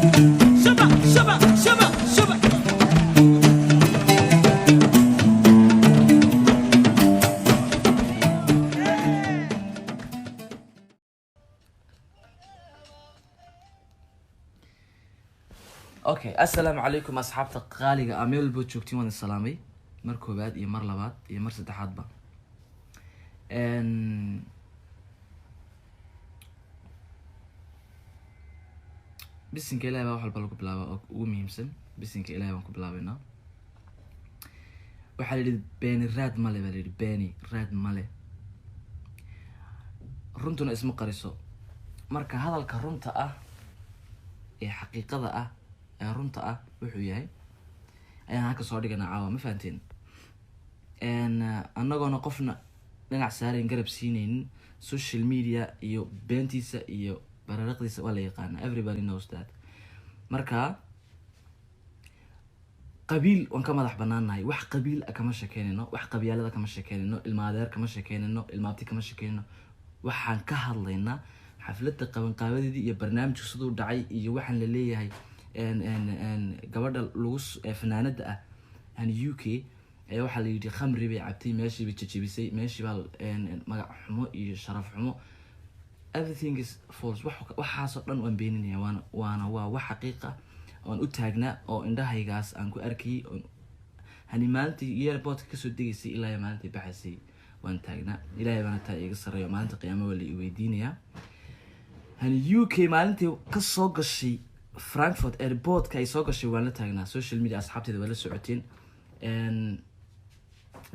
Shabba, shabba, shabba, shabba. Okay, assalaamu calaykum asxaabta qaaliga ah meel walba joogtiin waan salaamay mar koobaad iyo mar labaad iyo mar saddexaadba. bisinka ilaahay baa wax walba lagu bilaaba oo ugu muhiimsan. bisinka ilaahay baan ku bilaabaynaa. waxaa la yidhi beeni raad male baa la yidhi beeni raad male, runtuna isma qariso. marka hadalka runta ah ee xaqiiqada ah ee runta ah wuxuu yahay ayaan halka soo dhiganaa caawa, ma fahanteen? annagoona qofna dhinac saarayn garab siinaynin. social media iyo beentiisa iyo bararaqdiisa waa la yaqaana, everybody knows that. marka qabiil waan ka madax banaanahay. wax qabiil ah kama sheekeynayno, wax qabyaalada kama sheekeynayno, ilmaadeer kama sheekeynayno, ilmaabti kama sheekeynayno. waxaan ka hadlaynaa xafladda qabanqaabadeedii iyo barnaamijka siduu dhacay iyo waxaan la leeyahay gabadha lagu fanaanada ah UK ayaa waxaa la yidhi khamri bay cabtay, meeshii bay jajabisay, meeshii baa magac xumo iyo sharaf xumo. everything is false. waxaasoo dhan waan beeninaya, waa wax xaqiiqa oon u taagnaa oo indhahaygaas aan ku arkayay. hani maalintii airportka kasoo degaysay ilaa maalintii baxaysay waan taagnaa. ilaahay baana taa iga sarreeyo, maalinta qiyaamo waa la i weydiinayaa. hani UK maalintii kasoo gashay Frankfurt airportka ay soo gashay waan la taagnaa. social media asxaabteeda waa la socoteen,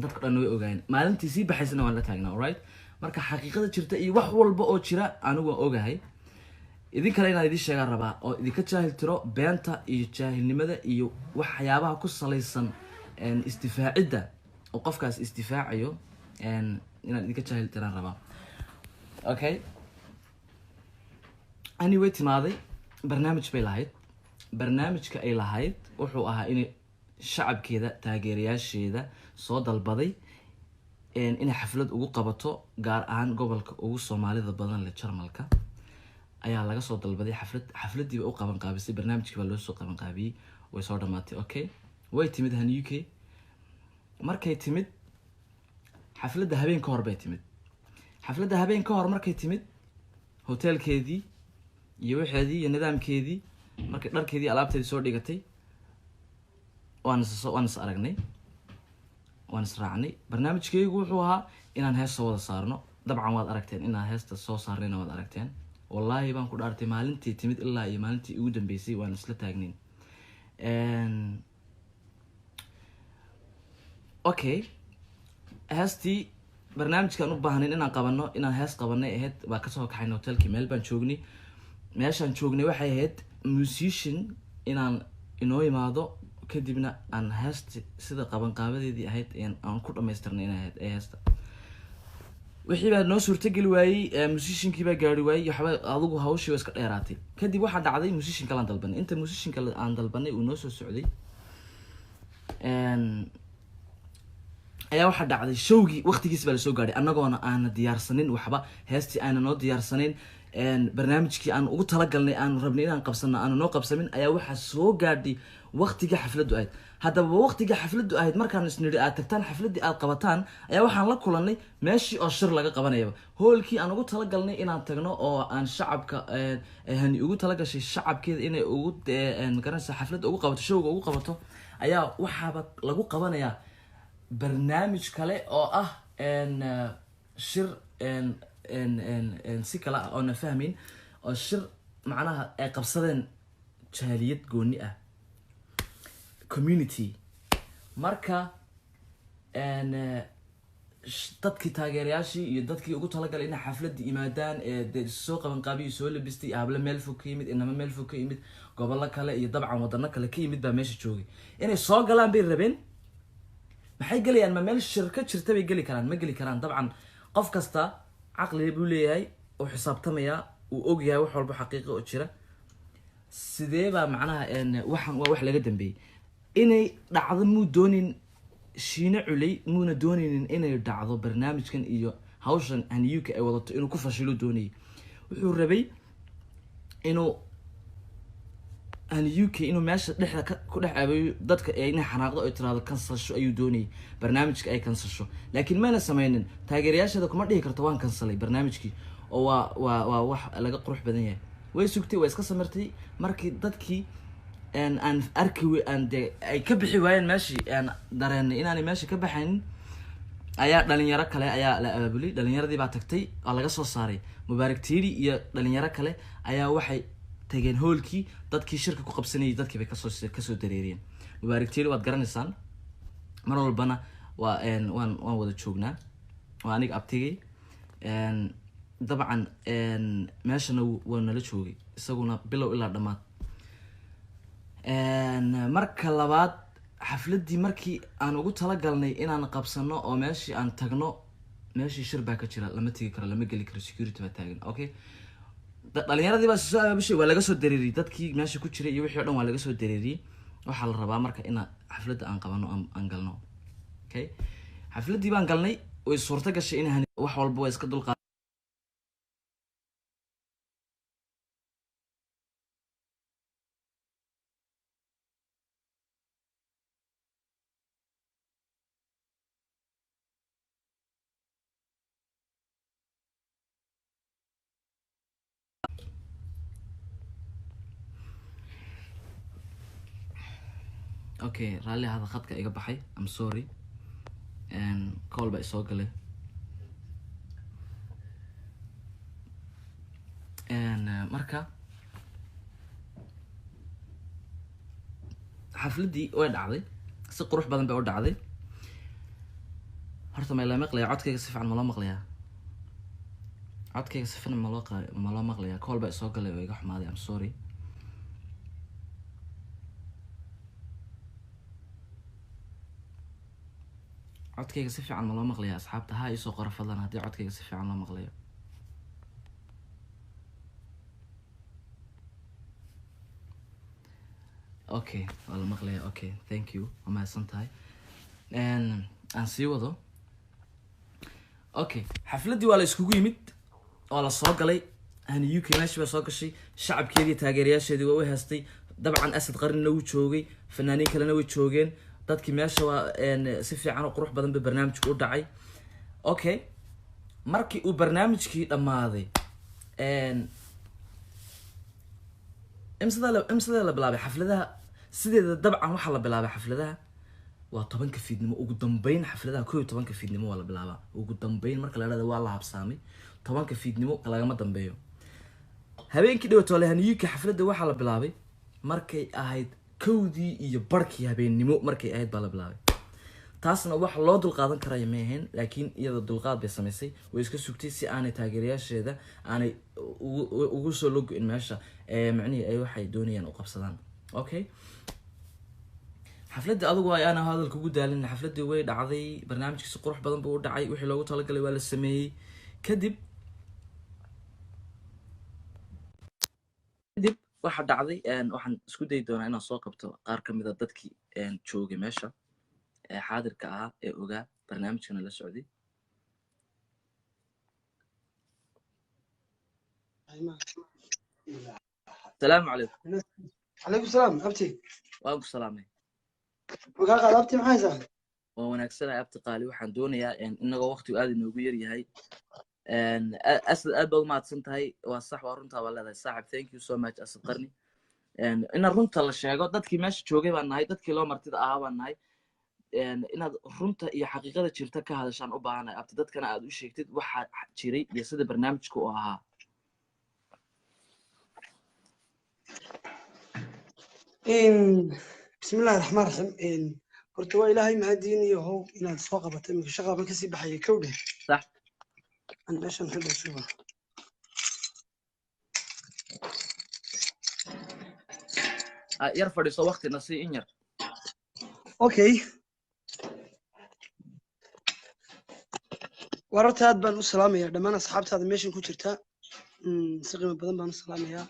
dadka dhan way ogaayeen. maalintii sii baxaysana waan la taagnaa. alright, marka xaqiiqada jirta iyo wax walba oo jira anigu waan ogahay. idin kale inaan idin sheegaan rabaa oo idinka jaahil tiro beenta iyo jaahilnimada iyo waxyaabaha ku salaysan isdifaacidda oo qofkaas isdifaacayo inaan idinka jaahil tiraan rabaa. okay, anyway timaaday barnaamij bay lahayd. barnaamijka ay lahayd wuxuu ahaa inay shacabkeeda taageerayaasheeda soo dalbaday inay xaflad ugu qabato, gaar ahaan gobolka ugu soomaalida badan leh Jarmalka ayaa laga soo dalbaday xafladii bay u qaban qaabisay. barnaamijkii baa loo soo qaban qaabiyey, way soo dhamaatay. okay, way timid han UK. markay timid xafladda habeen ka hor bay timid. xafladda habeen ka hor markay timid hotelkeedii iyo waxeedii iyo nidaamkeedii, markay dharkeedii alaabteedii soo dhigatay, waan is aragnay, waan is raacnay. barnaamijkeygu wuxuu ahaa inaan hees soo wada saarno. dabcan waad aragteen inaan heesta soo saarnayna waad aragteen. wallaahi baan ku dhaartay maalintii timid ilaa iyo maalintii ugu dambeysay waan isla taagnayn. okay, heestii barnaamijkaan u baahnayn inaan qabano, inaan hees qabanay ahayd. baa kasoo kaxayn hotelkii, meel baan joognay. meeshaan joognay waxay ahayd musician inaan inoo imaado, kadibna aan heesta sida qabanqaabadeedii ahayd aan ku dhamaystirnay inay ahayd heesta. wixii baa noo suurtageli waayey, musiciankii baa gaari waayey, waxba adigu hawshii waa iska dheeraatay. kadib waxaa dhacday musician kalaan dalbanay. inta musician kale aan dalbanay uu noo soo socday ayaa waxaa dhacday showgii waqtigiis baa lasoo gaadhay annagoona aana diyaarsanin waxba. heestii aana noo diyaarsanayn, barnaamijkii aan ugu talagalnay aan rabnay inaan qabsano aana noo qabsamin, ayaa waxaa soo gaadhay waqtigii xafladdu ahayd. haddaba waqtigii xafladdu ahayd markaan isnidhi aad tagtaan xafladdii aad qabataan, ayaa waxaan la kulanay meeshii oo shir laga qabanayaba. hoolkii aan ugu talagalnay inaan tagno oo aan shacabka hani ugu talagashay shacabkeeda inay ugu magaranaysa xafladda ugu qabato, showga ugu qabato, ayaa waxaaba lagu qabanayaa barnaamij kale oo ah shir si kale ah oona fahmayn, oo shir macnaha ay qabsadeen jaaliyad gooni ah, community. marka dadkii taageerayaashii iyo dadkii ugu talagalay inay xafladda yimaadaan ee soo qaban qaabiyo soo labistay, hablo meel fog ka yimid, inama meel fog ka yimid, gobollo kale iyo dabcan wadano kale ka yimid baa meesha joogay. inay soo galaan bay rabeen. maxay gelayaan? ma meel shir ka jirta bay geli karaan? ma geli karaan. dabcan qof kasta caqli buu leeyahay oo xisaabtamaya, uu ogyahay wax walba xaqiiqo oo jira. sidee baa macnaha waxan waa wax laga dambeeyay inay dhacdo. muu doonin shiine culey, muuna doonaynin inay dhacdo barnaamijkan iyo hawshan aan UK ay wadato inuu ku fashilo doonayay. wuxuu rabay inuu aan UK inuu meesha dhexda ku dhex aabayo dadka inay xanaaqdo ay tiraado kansasho ayuu doonayay barnaamijka ay kansasho laakiin mayna sameynin taageerayaasheeda kuma dhihi karto waan kansalay barnaamijkii oo waa wax laga qurux badan yahay way sugtay way iska samirtay markii dadkii aan arki aan de ay ka bixi waayeen meeshii aan dareenay inaanay meesha ka baxaynin ayaa dhalinyaro kale ayaa la abaabulay dhalinyaradii baa tagtay oo laga soo saaray Mubaarak Tiiri iyo dhalinyaro kale ayaa waxay tageen hoolkii dadkii shirka ku qabsanayay dadkii bay kasoo dareeriyeen Mubaarak Tiiri waad garanaysaan mar walbana waan wada joognaa waa aniga abtigay dabcan meeshana waa nala joogay isaguna bilow ilaa dhamaad marka labaad xafladii markii aan ugu talagalnay inaan qabsano oo meeshii aan tagno meeshii shir baa ka jira lama tagi karo lama geli karo security baa taagan okay dhalinyaradii baa soo aabashay waa laga soo dareeriyay dadkii meesha ku jiray iyo wixii oo dhan waa laga soo dareeriyay waxaa la rabaa marka in xafladda aan qabano aan galno okay xafladii baan galnay way suurta gashay in wax walba way iska dulqaad okay rally hada khadka iga baxay I'm sorry call ba soo galay marka xafladii way dhacday si qurux badan bay u dhacday horta ma la maqlaya codkayga si fiican ma loo maqlayaa codkayga si fiican ma loo maqlayaa call ba soo galay oo iga xumaaday I'm sorry codkayga si fiican ma loo maqlayaa asxaabta ha isoo qora fadlan haddii codkayga si fiican loo maqlayo okay waa la maqlayaa okay thank you waa mahadsan tahay aan sii wado okay xafladii waa la iskugu yimid oo la soo galay hani UK meeshii baa soo gashay shacabkeedii taageerayaasheedii waa u haystay dabcan Asad Qarnina wuu joogay fanaaniin kalena way joogeen dadkii meesha waa si fiican oo qurux badan bay barnaamijku u dhacay okay markii uu barnaamijkii dhamaaday imsada la bilaabay xafladaha sideeda dabcan waxa la bilaabay xafladaha waa 10 fiidnimo ugu dambeyn xafladaha 11 fiidnimo waa la bilaabaa ugu dambeyn marka la yiraahdo waa la habsaamay 10 fiidnimo lagama dambeeyo habeenkii dhawaato leh UK xafladda waxa la bilaabay markay ahayd kowdii iyo barkii habeennimo markay ahayd baa la bilaabay taasna wax loo dul qaadan karayo ma ahayn laakiin iyada dulqaad bay samaysay way iska sugtay si aanay taageerayaasheeda aanay ugu soo log in meesha macnaheedu ay waxay doonayaan u qabsadaan okay xafladda adigu ay ana hadalka ugu daalin xafladii way dhacday barnaamijkiisa qurux badan buu u dhacay wixii loogu talagalay waa la sameeyay kadib waxa dhacday waxaan isku day doonaa inaan soo qabto qaar kamid ah dadkii joogay meesha xaadirka ah ee ogaa barnaamijkana la socday السلام عليكم عليكم السلام أبتي وأبو سلامي وقال أبتي محايزة ونكسر أبتي قالي وحن دونيا إنه وقت وآدي نوغير يهي أسد أبل ما تسنتهي والصح ورنتها ولا ذا صاحب thank you so much أسد قرني إن رنتها للشيء dadkii meesha joogay baan nahay dadkii loo martida ahaa baan nahay inaad runta iyo xaqiiqada jirta ka hadashaan u baahanahay abti dadkana aad u sheegtid waxa jiray iyo sida barnaamijku u ahaa بسم الله الرحمن الرحيم horta ilaahay mahadiiniyo how inaad soo qabatay imika shaqaba ka sii baxay kowdhe sax aan meeshan xidho suuba yar fadhiiso waqtina si in yar okay wararta aad baan u salaamayaa dhammaan asxaabtaada meeshan ku jirta si qiimo badan baan u salaamayaa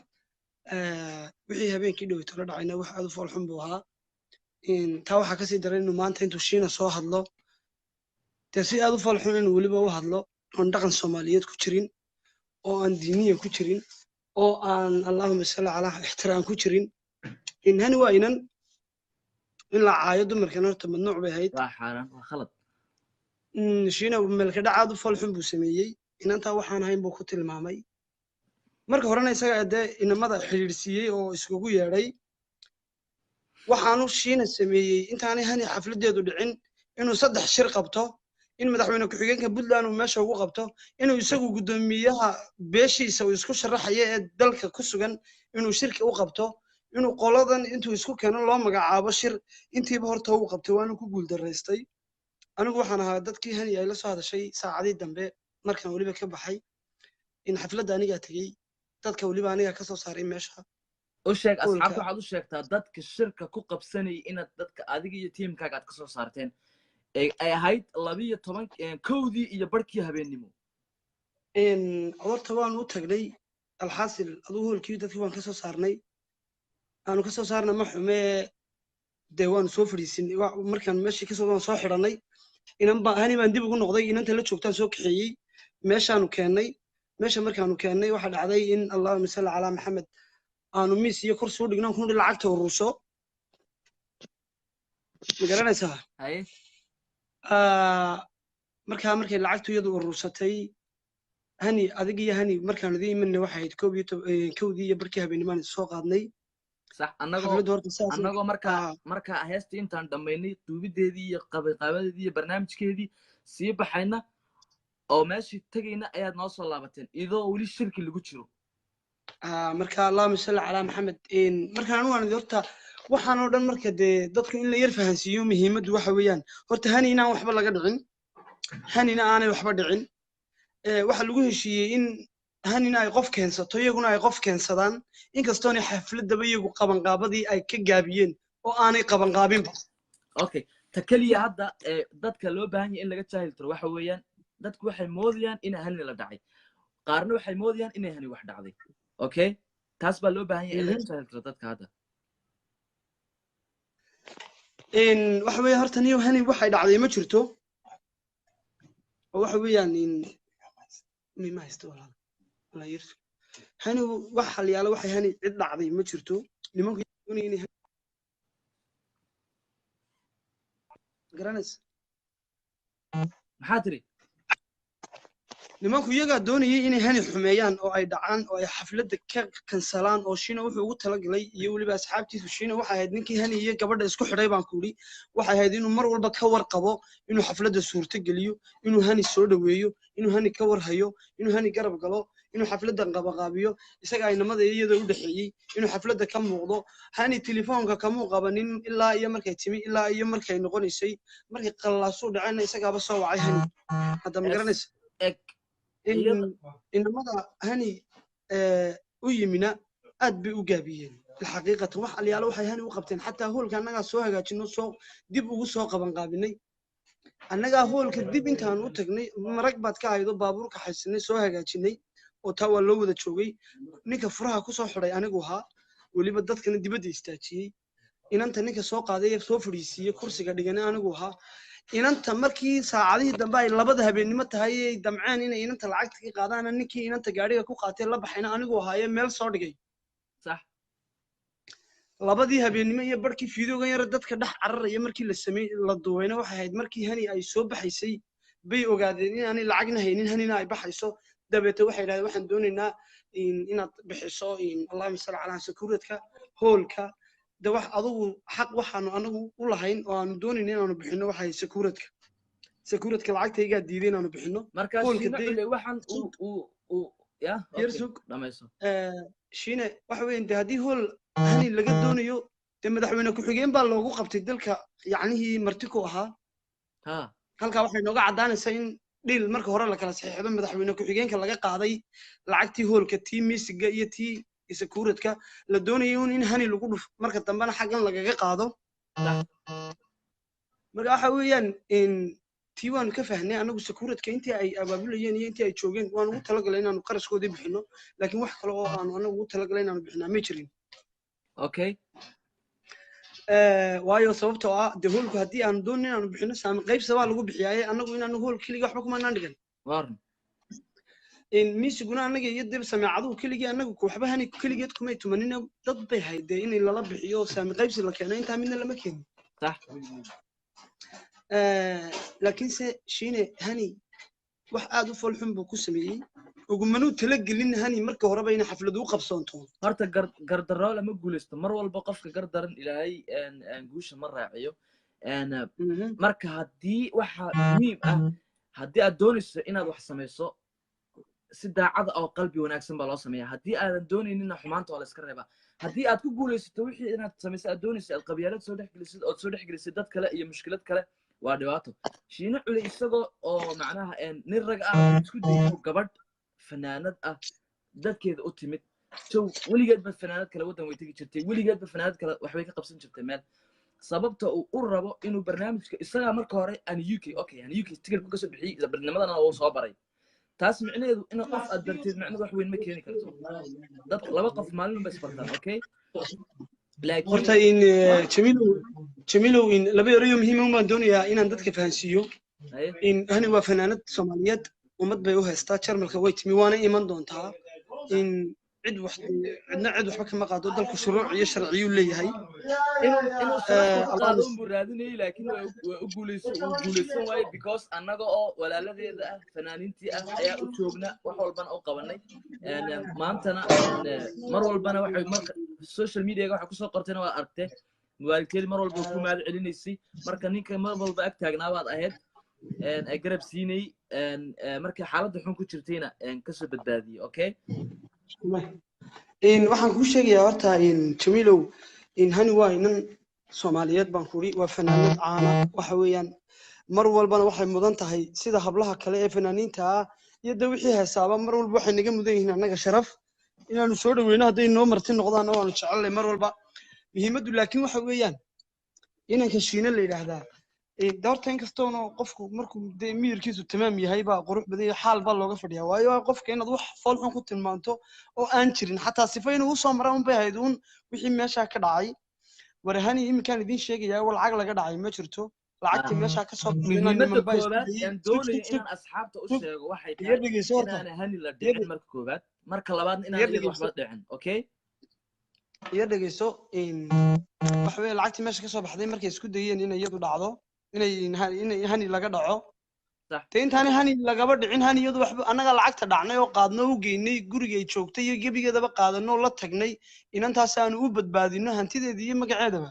wixii habeenkii dhaweyto la dhacayna wax aad u fool xun buu ahaa taa waxaa kasii daray inuu maanta intuu shiina soo hadlo dee si aad u fool xun inuu weliba u hadlo oon dhaqan soomaaliyeed ku jirin oo aan diiniya ku jirin oo aan allahuma salli calaa ixtiraam ku jirin in hani waa inan in la caayo dumarkan horta mamnuuc bay ahayd waa xaaraan waa khalad shiina meelka dhacaad u fool xun buu sameeyey inantaa waxaan ahayn buu ku tilmaamay marka horena isaga dee inamada xidhiidhsiiyey oo iskugu yeedhay waxaanu shiina sameeyey intaanay hani xafladeedu dhicin inuu 3 shir qabto in madaxweyne ku-xigeenka puntland uu meesha ugu qabto inuu isagu guddoomiyaha beeshiisa uu isku sharaxayo ee dalka ku sugan inuu shirki u qabto inuu qoladan intuu isku keeno loo magacaabo shir intiiba horta uu qabtay waanu ku guuldaraystay anigu waxaan ahaa dadkii hani ay la soo hadashay saacadii dambe markaan weliba ka baxay in xafladda anigaa tegey dadka weliba anigaa ka soo saaray meesha u sheeg asxaabta hoolka waxaad u sheegtaa dadka shirka ku qabsanayay inaad dadka adiga iyo tiimkaaga aad ka soo saarteen ay ahayd 12 kowdii iyo barkii habeennimo horta waanu u tagnay alxaasil aduu hoolkii dadkii waan ka soo saarnay aanu ka soo saarna ma xumee dee waanu soo fadhiisinay markaan meeshii kasoo waan soo xidhannay hani baan dib ugu noqday inanta la joogtaan soo kaxeeyey meeshaanu keennay meesha markaanu keennay waxaa dhacday in allahuma salli calaa maxamed aanu miis iyo kursi u dhigno kunudhi lacagta uruurso ma garanaysaa haye markay lacagtu iyadu uruursatay hani adig iyo hani markaanu idin imanay waxay ahayd kowdii iyo barkii habeenimaan soo qaadnay sax xafladdu horta saas annagoo markaa heestii intaan dhammaynay duubideedii iyo qabayqaabadeedii iyo barnaamijkeedii sii baxayna oo meeshii tegayna ayaad noo soo laabateen idoo weli shirki lagu jiro marka allahuma salli calaa maxamed markaan anu aan horta waxaan oo dhan marka dee dadku in la yar fahansiiyo muhiimaddu waxa weeyaan horta hani inaan waxba laga dhicin hanina aanay waxba dhicin waxaa lagu heshiiyey in hanina ay qof keensato iyaguna ay qof keensadaan inkastoona xafladaba iyagu qabanqaabadii ay ka gaabiyeen oo aanay qabanqaabinba okay ta keliya hadda dadka loo baahan yahay in laga jaahil tiro waxa weeyaan dadku waxay moodayaan in hani la dhacay qaarna waxay moodayaan inay hani wax dhacday okay taas baa loo baahan yahay in laga jaahil tiro dadka hadda waxa weeye horta niyo hani waxay dhacday ma jirto oo waxa weeyaan ma haysto walaal la yirso hani wax xalyaalo waxay hani cid dhacday ma jirto nimanku inay garanaysa maxaa tiri nimanku iyagaa doonayay inay hani xumeeyaan oo ay dhacaan oo ay xafladda ka kansalaan oo shiina wuxuu ugu talagalay iyo weliba asxaabtiisu shiina waxay ahayd ninkii hani iyo gabadha isku xidhay baan ku idhi waxay ahayd inuu mar walba ka warqabo inuu xafladda suurto geliyo inuu hani soo dhoweeyo inuu hani ka warhayo inuu hani garab galo inuu xafladdan qabaqaabiyo isaga aynamada iyada u dhexeeyey inuu xafladda ka muuqdo hani telefoonka kamuu qabanin ilaa iyo markay timi ilaa iyo markay noqonaysay markay qallaasuu dhacayna isagaaba soo wacay hani hadda ma garanaysa inamada hani u yimina aad bay u gaabiyeen bilxaqiiqatan wax alyaalo waxay hani u qabteen xataa hoolka annagaa soo hagaajino soo dib ugu soo qabanqaabinay annagaa hoolka dib intaan u tagnay marag baad ka haydo baabuurka haysanay soo hagaajinay oo taa waa loo wada joogay ninka furaha ku soo xidhay anigu ahaa weliba dadkana dibadda istaajiyey inanta ninka soo qaaday ee soo fadhiisiiyey kursiga dhigana anigu ahaa inanta markii saacadihii dambe ay 2 habeennimo tahay ay damceen inay inanta lacagta ka qaadaan ninkii inanta gaadhiga ku qaatay la baxayna anigu ahaaye meel soo dhigay sax 2 habeennimo iyo barkii fiidoogan yar dadka dhex cararaya markii la duwayna waxay ahayd markii hani ay soo baxaysay bay ogaadeen in aanay lacagna haynin hanina ay baxayso dabeete waxay yidhahdeen waxaan doonaynaa inaad bixiso allahuma salli calaa sakuuradka hoolka de wax adugu xaq waxaanu anagu u lahayn oo aanu doonayn inaanu bixino waxay sakuuradka lacagtaygaa diiday inaanu bixino marka waxaan shiine waxa weeyaan de haddii hool hani laga doonayo dee madaxweyne ku-xigeen baa loogu qabtay dalka yacnihii marti ku ahaa halkaa waxay nooga caddaanaysaa in dhiil marka hore la kala saxiixdo madaxweyne ku-xigeenka laga qaaday lacagtii hoolka tii miisiga iyo tii sakuuradka la doonayay in hani lagu dhufo marka dambena xaggan lagaga qaado marka waxa weeyaan tii waanu ka fahnay anagu sakuuradka intii ay abaabulayeen iyo intii ay joogeen waan ugu talagalay inaanu qarashkoodii bixino laakiin wax kale oo aanu anagu ugu talagalay inaanu bixinaa ma jirin okay waayo sababtoo ah dee hoolku haddii aanu doonin inaanu bixino saami qaybsabaa lagu bixiyaaye anagu inaanu hool keliga waxba kumanaan dhigan miisiguna annaga iyo dib sameecaduhu keligii annagu waxba hani keligeed kumay tumanina dad bay haydee in lala bixiyo saami qaybsi la keeno intaa midna lama keenin صح laakiinse shiine hani wax aad u foolxun buu ku sameeyey ugumanuu talagelin hani marka horeba inay xaflad u qabsoonto horta gardarro lama guulaysto mar walba qofka gardaran ilaahay guusha ma raaciyo marka haddii waxa muhiim ah haddii aad doonayso inaad wax samayso si daacad oo qalbi wanaagsan baa loo sameeyaa haddii aadan doonayninna xumaanta waa la iska reebaa haddii aad ku guulaysato wixii inaad samayso aad doonayso aad qabyaalad soo dhex gelisid ood soo dhex gelisid dad kale iyo mushkilad kale waa dhibaato shiine cule isagoo oo macnaha nin rag ah isku dayo gabadh fanaanad ah dadkeeda u timid so weligeedba fanaanad kale waddan way tegi jirtay weligeedba fanaanad kale waxbay ka qabsan jirtay meel sababta uu u rabo inuu barnaamijka isagaa marka hore aan uk okay aan uk tigirka kasoo bixiyey barnaamijadana uu soo baray taas micnaheedu in qof aad barteed macnaheedu wax weyn ma keeni karto dad laba qof maalin ba isbartaan okay laakiin horta in jamiilow in laba erayo muhiim ah baan doonayaa inaan dadka fahansiiyo in hani waa fanaanad Soomaaliyeed ummad bay u haystaa jarmalka way timi waana iman doontaa in cid waxba kama qaado dalku shuruuc iyo sharciyo leeyahay inuu qaado buu raadinayay laakiin waa u guulaysan waaye because annaga oo walaaladeeda ah fanaaniintii ah ayaa u joogna wax walbana u qabanay maantana mar walbana waxay marka social media waxa kusoo qortayna waa aragtay waalidkeed mar walba ku mahad celinaysay marka ninka mar walba ag taagnaa baad ahayd ay garab siinay marka xaaladda xun ku jirtayna ka soo badbaadiyay okay waxaan kuu sheegayaa horta jamiilow hani waa inan Soomaaliyeed baan kuri waa fanaanad caana waxa weeyaan mar walbana waxay mudan tahay sida hablaha kale ee fanaaniinta ah iyo wixii heesaaba mar walba waxay naga mudan yihiin annaga sharaf inaanu soo dhaweyno hadday noo marti noqdaan oo aanu jecelnay mar walba muhiimaddu laakiin waxa weeyaan inanka shiine la yidhaahdaa doorta inkastoona qofku markuu dee miyirkiisu tamaam yahay baa qurux badan yahay xaal baa looga fadhiyaa waayo qofka inaad wax fool xun ku tilmaanto oo aan jirin xataa sifa inuu usoo mara un bay ahayd uun wixii meeshaa ka dhacay warahani iminkaan idiin sheegayaa wa lacag laga dhacay ma jirto lacagtii meeshaa ka soo muhiimadda koowaad aan doonaya inaan asxaabta u sheego waxay tahay inaan hani la dhicin marka koowaad marka labaadna inaan iyada waxba dhicin okay iyo dhegeyso waxa weeye lacagtii meesha ka soo baxday markay isku dayeen inay iyadu dhacdo inay hani laga dhaco te intaani hani lagaba dhicin hani iyadu waxba annaga lacagta dhacnay oo qaadno u geynay gurigay joogtay iyo gebigeedaba qaadano la tagnay inantaas aanu u badbaadino hantideeda iyo magaceedaba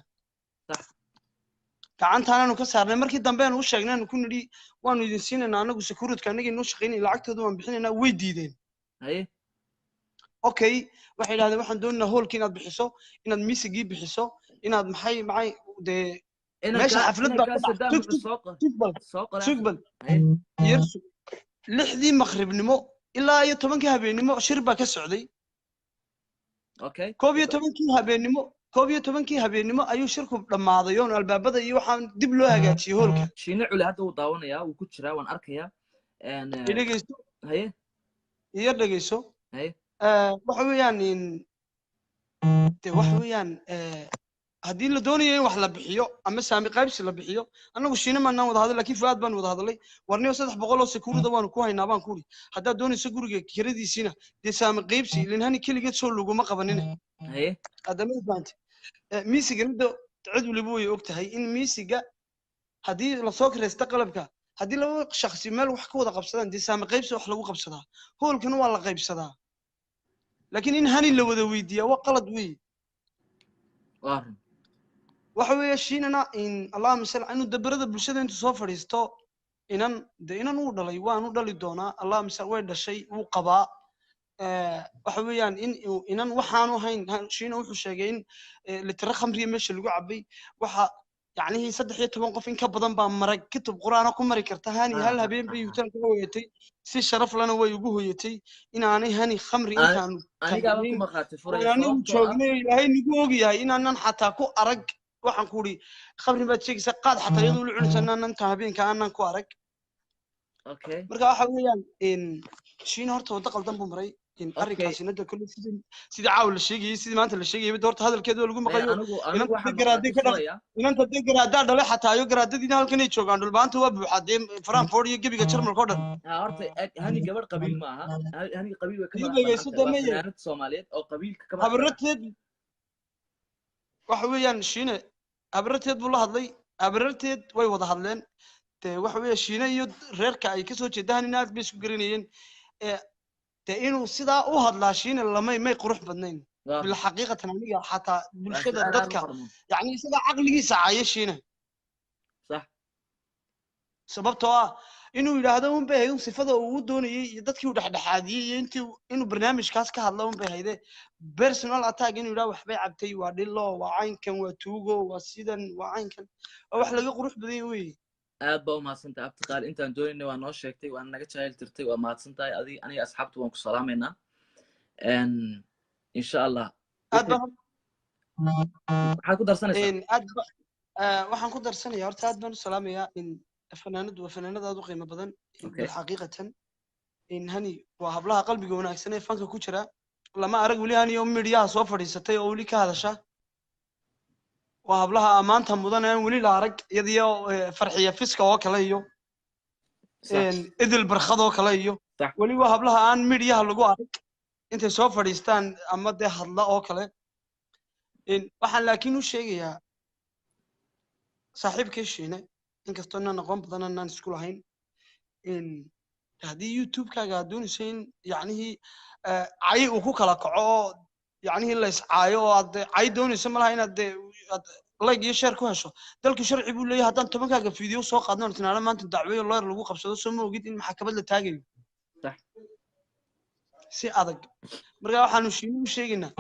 gacantaanaanu ka saarnay markii dambe aanu u sheegnay aanu ku nidhi waanu idin siinaynaa annagu securityka annagay noo shaqaynay lacagtooda waan bixinaynaa way diideen okay waxay yidhahdeen waxaan doonaynaa hoolkii inaad bixiso inaad miisigii bixiso inaad maxay dee meesha xaflad sugbal lixdii maqribnimo ilaa iyo 10kii habeenimo shir baa ka socday koob iyo tobankii habeenimo ayuu shirku dhammaaday oo albaabada iyo waxaan dib loo hagaajiyey hoolka shiine cule hadda wuu daawanayaa wuu ku jiraa waan arkayaa iyo dhegeyso waxa weeyaan haddii la doonayo in wax la bixiyo ama saami qaybsi la bixiyo annagu shiine maanaan wada hadlay laakiin fuaad baan wada hadlay warniyo 300 oo sekurida waanu ku haynaa baan kuri haddaad doonayso guriga kiradiisiina dee saami qaybsi ilin hani keligeed soo laguma qabanine adama fahanti miisiga midda cid waliba way og tahay in miisiga haddii lasoo kiraysta qalabka haddii laba shakhsi meel wax ka wada qabsadaan dee saami qaybsi wax lagu qabsadaa hoolkana waa la qaybsadaa laakiin in hani la wada weydiiyaa waa qalad wey waxa weeye shiinana in allahumma salli inuu dabarada bulshada intuu soo fadhiisto inan uu dhalay waanu dhali doonaa allahumma salli way dhashay wuu qabaa waxa weeyaan inan waxaanu ahayn shiina wuxuu sheegay in litira khamriya meesha lagu cabay waxa yacnihii 13 qof in ka badan baa marag kitub quraana ku mari karta hani hal habeen bay hotel ka hoyatay si sharaf lana way ugu hoyatay inaanay hani khamri intaanu aniga ku maqaatay furay joognay ilaahay nagu ogyahay inaanan xataa ku arag waxaan ku uri khamri baad sheegaysaa qaad xataa iyadoo la cunaysa inaanan ta habeenka aanan ku arag marka waxa weeyaan shiina horta waddo qaldan buu maray in Okay. arrinkaasina de kolley sidii caawa la sheegayey sidii maanta la sheegayey horta hadalkeeda waa lagu Maya maqayo anigu inanta waxaan de garaaday ka dhalay furayaa inanta de garaadaa dhalay xataa iyo garaadadiina halkanay joogaan dhulbaanta waa buuxaa dee frankfurt iyo gebiga jarmalka oo dhan horta hani gabadh qabiil ma aha hani qabiil way ka iyo madax dhegeyso banaanta waa damaye fanaanad Soomaaliyeed oo qabiilka ka madax bannaan habarrateed waxa weeyaan shiine habarrateed buu la hadlay habarrateed way wada hadleen dee waxa weeye shiine iyo reerka ay kasoo jeedaan in aad bay isku garanayeen dee inuu sidaa u hadlaa shiine may qurux badnayn waa bilxaqiiqatan aniga xataa waa bulshada su'aal aad u dadka qarmoon yacni isagaa caqligiisa caaya shiine sax sababtoo ah inuu yidhaahdo un bay ahayd un sifada uu u doonayey iyo dadkii uu dhexdhexaadiyey iyo intii inuu barnaamijkaas ka hadla un bay hayde personal attack inuu yidhaha waxbay cabtay waa dhilo waa caynkan waa tuugo waa sidan waa caynkan waa wax laga qurux badan yahay wey aad baa u mahadsantahay abtiqaal intaan doonaynay waa noo sheegtay waa naga jaahil tirtay waa mahadsantahay aniga asxaabtu waan ku salaamaynaa insha allah aad baan maxaad ku darsanaysaa waxaan ku darsanaya horta aad baan u salaamayaa in fanaanadu waa fanaanad aad u qiimo badan bilxaqiiqatan in hani waa hablaha qalbiga wanaagsan ee fanka ku jira lama arag weli hani oo midhiyaha soo fadhiisatay oo weli ka hadasha waa hablaha ammaanta mudan aan weli la arag iyadiyo farxiya fiska oo kale iyo idil barkhad oo kale iyo weli waa hablaha aan midhiyaha lagu arag intay soo fadhiistaan ama dee hadla oo kale waxaan laakiin u sheegayaa saaxiibkii shiine inkastoo inaan aqoon badan anaan isku lahayn haddii youtube-kaaga aad doonayso in yacnihii cay uu ku kala kaco oo yacnihii la iscaayo oo aad cay doonayso malaha inaad dee like iyo share ku hesho dalku sharci buu leeyahay haddaan tobankaaga video soo qaadno tinaana maanta dacweyo lawyer lagu qabsado soo ma ogid in maxkamad la taagayo si adag marka waxaanu shiine u sheegaynaa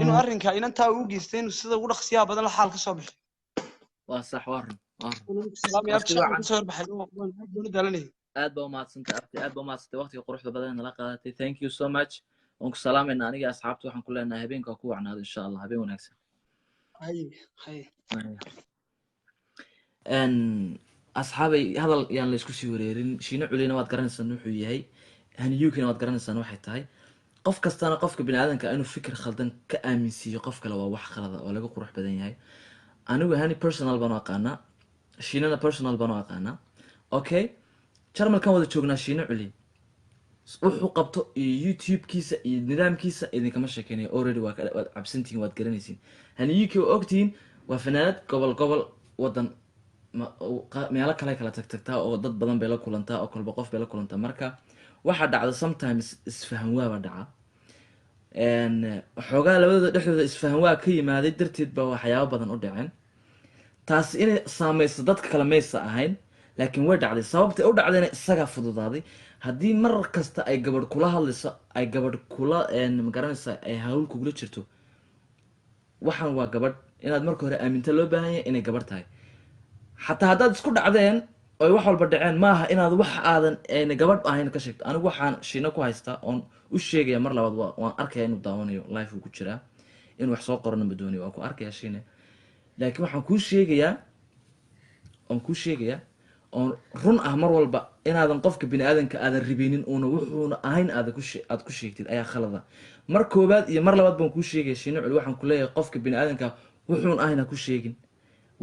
inuu arrinka inantaa u geystay inuu sida ugu dhaqsiyaha badan la xaal ka soo bixi waa sax waa run aad baa umahadsantahay abti aad baa umahadsantahay waqtiga quruxda badan nala qaadatay thank you so much waan ku salaamayna aniga asxaabta waxaan ku leenahay habeenka ku wacnaado insha allah habeen wanaagsan asxaabay hadal yaan la isku sii wareerin shiine culina waad garanaysaan wuxuu yahay haniyukina waad garanaysaan waxay tahay qof kastana qofka biniaadanka inuu fikir khaldan ka aaminsiiyo qof kale waa wax khalada oo laga qurux badan yahay anigu hani personal baan u aqaanaa shiinana personal baan u aqaanaa okay jarmalkan wada joognaa shiine culi wuxuu qabto iyo youtube-kiisa iyo nidaamkiisa idinkama sheekeynayo already waad cabsantihiin waad garanaysiin haniyuki waa ogtihiin waa fanaanad gobol wadan meelo kale kala tagtagtaa oo dad badan bay la kulantaa oo kolba qof bay la kulantaa marka waxaa dhacda sometimes isfahan waaba dhaca xoogaa labadooda dhexdooda isfahan waa ka yimaaday darteed baa waxyaabo badan u dhaceen taasi inay saamayso dadka kale maysa ahayn laakiin way dhacday sababtay u dhacdayna isagaa fududaaday haddii mar kasta ay gabadh kula hadlayso ay gabadh kula magaranaysa ay hawl kugula jirto waxaan waa gabadh inaad marka hore aaminta loo baahan yahay inay gabadh tahay xataa haddaad isku dhacdeen oy wax walba dhaceen maaha inaad wax aadan ayna gabadh ahayn ka sheegto anigu waxaan shiino ku haystaa oon u sheegaya mar labaad waan arkaya inuu daawanayo life uu ku jiraa inuu wax soo qorana ma doonayo waan ku arkaya shiine laakiin waxaan kuu sheegayaa oon run ah mar walba inaadan qofka biniaadanka aadan ribeynin uuna wuxuuna ahayn aad ku sheegtid ayaa khalada mar koobaad iyo mar labaad baan kuu sheegaya shiine culi waxaan ku leeyahay qofka biniaadanka wuxuun ahayn ha ku sheegin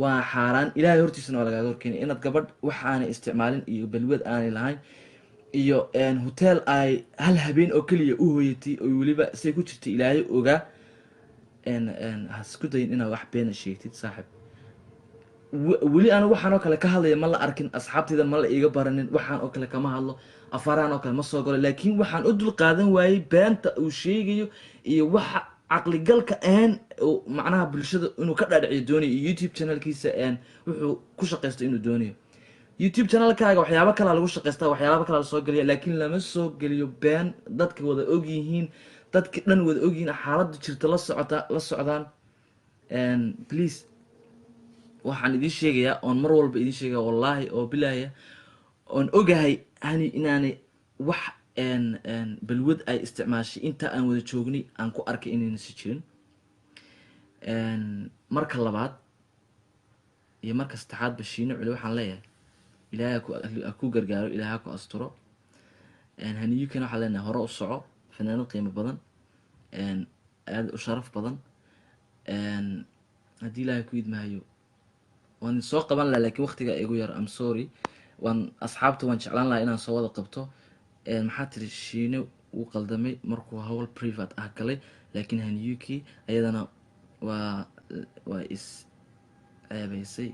waa xaaraan ilaahay hortiisana waa lagaaga horkeenay inaad gabadh wax aanay isticmaalin iyo balwad aanay lahayn iyo hotel ay hal habeen oo keliya u hooyatay oo weliba say ku jirtay ilaahay ogaa hasku dayin inaad wax beena sheegtid saaxib weli anigu waxaan oo kale ka hadlaya ma la arkin asxaabtayda ma la iiga baranin waxaan oo kale kama hadlo afarahan oo kale ma soo galo laakiin waxaan u dul qaadan waayey beenta uu sheegayo iyo waxa caqligalka macnaha bulshada inuu ka dhaadhiciyo doonayo iyo youtube channelkiisa wuxuu ku shaqaysto inuu doonayo youtube channelkaaga waxyaabo kalaa lagu shaqaystaa waxyaaba kalaa lasoo geliya laakiin lama soo geliyo been dadka wada ogyihiin dadka dhan wada ogyihiin xaaladda jirta la socdaan please waxaan idiin sheegayaa oon mar walba idiin sheegaya wallaahi oo bilaaya oon ogahay hani inaanay wax balwad ay isticmaashay inta aan wada joognay aan ku arkay inayna si jirin marka labaad iyo marka saddexaadba shiine culi waxaan leeyahay ilaahay ha ku gargaaro ilaahay ha ku asturo haniyukana waxaan leenahay hore u soco fanaanad qiimo badan aad u sharaf badan haddii ilaahay ku idmaayo waan soo qaban laha laakiin waqtiga igu yar am sorry waan asxaabta waan jeclaan lahaa inaan soo wada qabto maxaa tiri shiine uu qaldamay markuu howl private ah galay laakiin Hanyuki ayadana waa is ceebaysay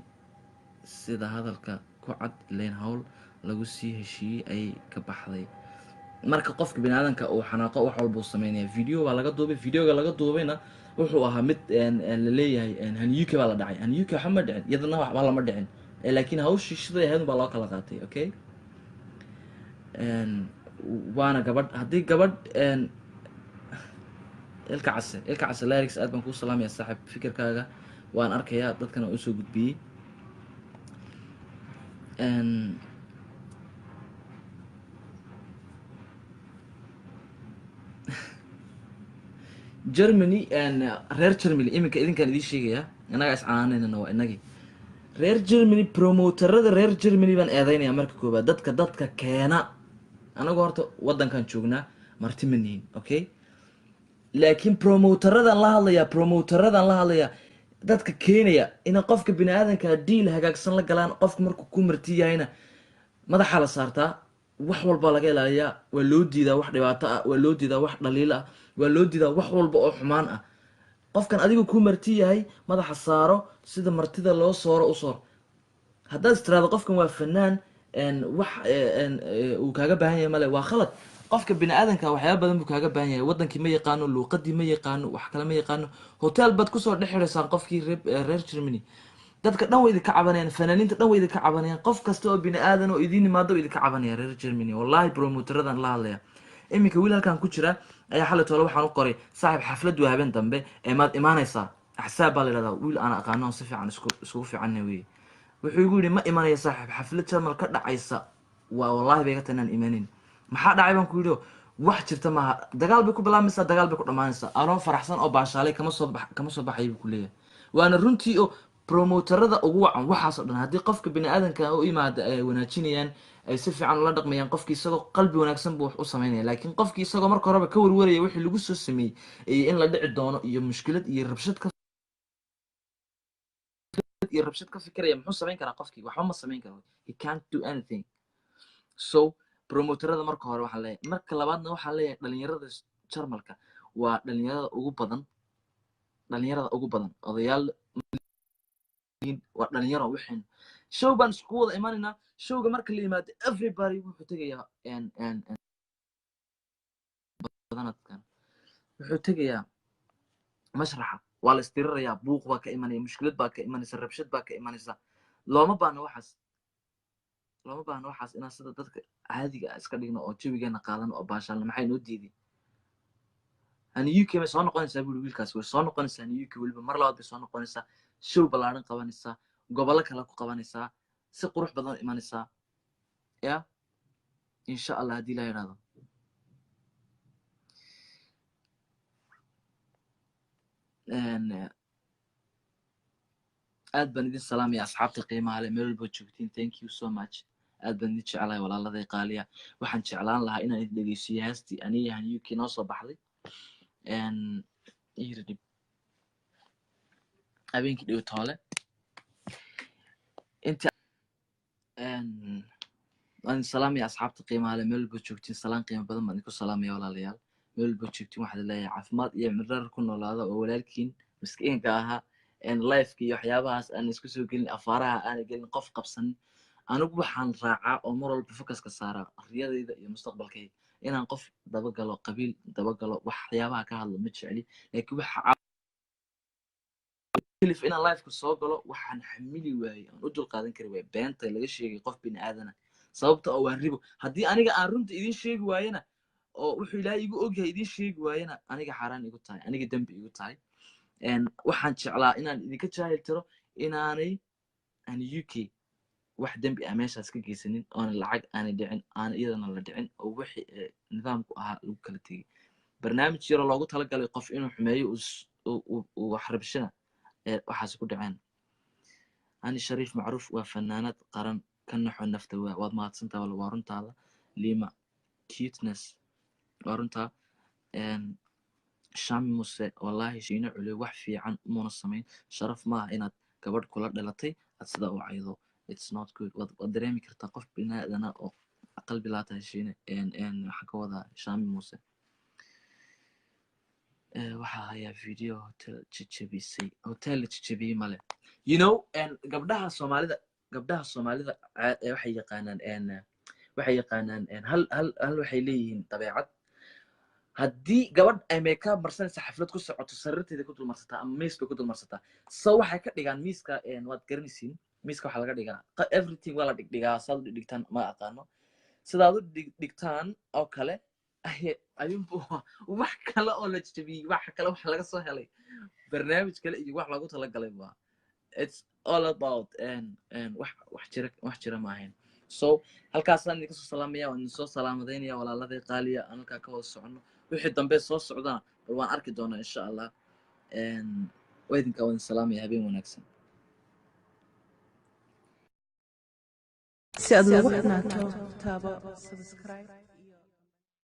sida hadalka ku cad leen howl lagu sii heshiiyey ayay ka baxday marka qofka biniaadanka uu xanaaqo wax walba uu sameynaya video baa laga duubay videoga laga duubayna wuxuu ahaa mid la leeyahay Hanyuki baa la dhacay Hanyuki waxa ma dhicin iyadana waxba lama dhicin laakiin hawshii siday ahayd baa loo kala qaatay okay waana gabadh haddii gabadh ilka case lyrics aad baan kuu salaamaya saaxib fikirkaaga waan arkayaa dadkana u soo gudbiyey Germany reer Germany iminka idinkaan idiin sheegayaa innagaa iscanaanaynana waa innagii reer Germany promoterada reer Germany baan eedeynayaa marka koobaad dadka keena anagu horta waddankan joognaa marti ma nihin okay laakiin promoteradaan la hadlayaa dadka keenaya ina qofka biniaadanka deal hagaagsan la galaan qofka markuu ku marti yahayna madaxa la saartaa wax walba laga ilaaliyaa waa loo diidaa wax dhibaato ah waa loo diidaa wax dhaliil ah waa loo diidaa wax walba oo xumaan ah qofkan adigu ku marti yahay madaxa saaro sida martida loo sooro u soor haddaad istiraado qofkan waa fanaan wax uu kaaga baahan yahay male waa khalad qofka biniaadanka waxyaaba badan buu kaaga baahan yahay wadankii ma yaqaano luuqadii ma yaqaano wax kale ma yaqaano hotel baad kusoo dhex xidhaysaan qofkii reer Germany dadka dhan way idinka cabanayaan fanaaniinta dhan way idinka cabanayaan qof kasta oo biniaadan oo idiin imaado idinka cabanaya reer Germany wallahi promoteradan la hadlaya iminka wiil halkan ku jira ayaa xalay toole waxaan u qoray saaxiib xaflad waa habeen dambe ee maad imaanaysaa axsaab baa la yidhahdaa wiil aan aqaano si fiican isugu fiicanna wey wuxuu igu yidhi ma imanaya saaxiib xaflad Jarmal ka dhacaysa waa wallahi bay ka tanaan imanin maxaa dhacay baan ku yidhi wax jirta maaha dagaal bay ku bilaamaysaa dagaal bay ku dhammaanaysaa anoo faraxsan oo baashaalay kama soo baxay buu ku leeyahay waana runtii oo promoterada ugu wacan waxaas oo dhan haddii qofka biniaadanka u imaada ay wanaajinayaan ay si fiican ula dhaqmayaan qofkii isagoo qalbi wanaagsan buu wax u sameynaya laakiin qofkii isagoo marka horeba ka warwaraya wixii lagu soo sameeyey in la dhici doono iyo mushkilad iyo rabshad ka fikiraya muxuu sameyn karaa qofkii waxba ma sameyn karo he can't do anything so promoterada marka hore waxaa leeyahay marka labaadna waxaa leeyahay dhalinyarada Jarmalka waa dhalinyarada ugu badan odayaal waa dhalinyaro waxaan show baan isku wada imaanaynaa showga marka la yimaado everybody wuxuu tegayaa badanadkan wuxuu tegayaa mashraxa waa la istirirayaa buuq baa ka imanaya mushkilad baa ka imanaysa rabshad baa ka imanaysa looma baahna waxaas inaan sida dadka caadiga iska dhigno oo jawigeena qaadano oo baashaalno maxay noo diiday Hanyuki way soo noqonaysaa buu wiilkaas way soo noqonaysaa Hanyuki waliba mar labaad bay soo noqonaysaa show balaaran qabanaysaa gobolo kale ku qabanaysaa si qurux badan imanaysaa ya insha Allah haddii la yiraahdo aad baan idin salaamaya asxaabta qiimaha leh meel walba joogtiin thank you so much aad baan idin jeclahay walaaladay qaaliya waxaan jeclaan lahaa inaan idin dhegeysiyo heestii aniga Hanyuki noo soo baxday iridib habeenkii dhigo toole inta waan salaamaya asxaabta qiimaha leh meel walba joogtiin salaan qiimo badan baan idinku salaamaya walaalayaal meel walba joogtiin waxaad leeyahay caafimaad iyo midrar ku noolaada oo walaalkiin miskiinka ahaa life iyo waxyaabahaas aan isku soo gelin afaaraha aan gelin qof qabsanin anigu waxaan raacaa oo mar walba focuska saaraa riyadayda iyo mustaqbalkayga inaan qof dabagalo qabiil dabagalo waxyaabaha ka hadlo ma jecli laakiin waxa inaan life-ka soo galo waxaan xamili waayey aan u dulqaadan kari waayey beenta laga sheegay qof bini'aadana sababta oo waa ribo haddii aniga aan runta idiin sheegi waayena oo wuxuu ilaahay igu ogyahay idiin sheegi waayena aniga xaaraan igu tahay aniga dembi igu tahay waxaan jeclaa inaan idinka jaahil tiro inaanay UK wax dembi ah meeshaas ka geysanin oona lacag aanay dhicin aana iyadana la dhicin oo wixii nidaamku ahaa lagu kala tegey barnaamij yaroo loogu talagalay qof inuu xumeeyo uu wax rabshana waxaas ku dhaceen ani shariif macruuf waa fanaanad qaran ka naxo nafta waad mahadsantahay waa runtaada lima cuteness waa runtaa Shami Muse wallahi Shiina Culi wax fiican muuna samayn sharaf maaha inaad gabadh kula dhalatay aad sida u caydo it's not good waad dareemi kartaa qof binaadana oo qalbi laa tahay Shiina waxaa ka wadaa Shami Muse waxaa hayaa video hotel jajabisay hotel la jajabiyey male you know gabdhaha Soomaalida waxay yaqaanaan hal waxay leeyihiin dabeecad haddii gabadh ay makeup marsanaysa xaflad ku socoto sariirteeda ku dul marsataa ama miiska ku dul marsataa so waxay ka dhigaan miiska waad garanaysiin miiska waxaa laga dhigaa everything waa la dhigdhigaa saad u dhigtaan ma aqaano sidaad u dhigtaan oo kale ayuunbu wax kale oo la jabiyey wax kale wax laga soo helay barnaamij kale iyo wax lagu talagalay waa it's all about wax jira ma ahayn so halkaasaan idinka soo salaamaya waan idin soo salaamadeynaya walaaladii qaaliya aan halkaa ka wada soconno wixii dambe soo socdana bal waan arki doonaa insha allah waa idinkaa waan salaamaya habeen wanaagsan si aad ugu xidhnaato taabo subscribe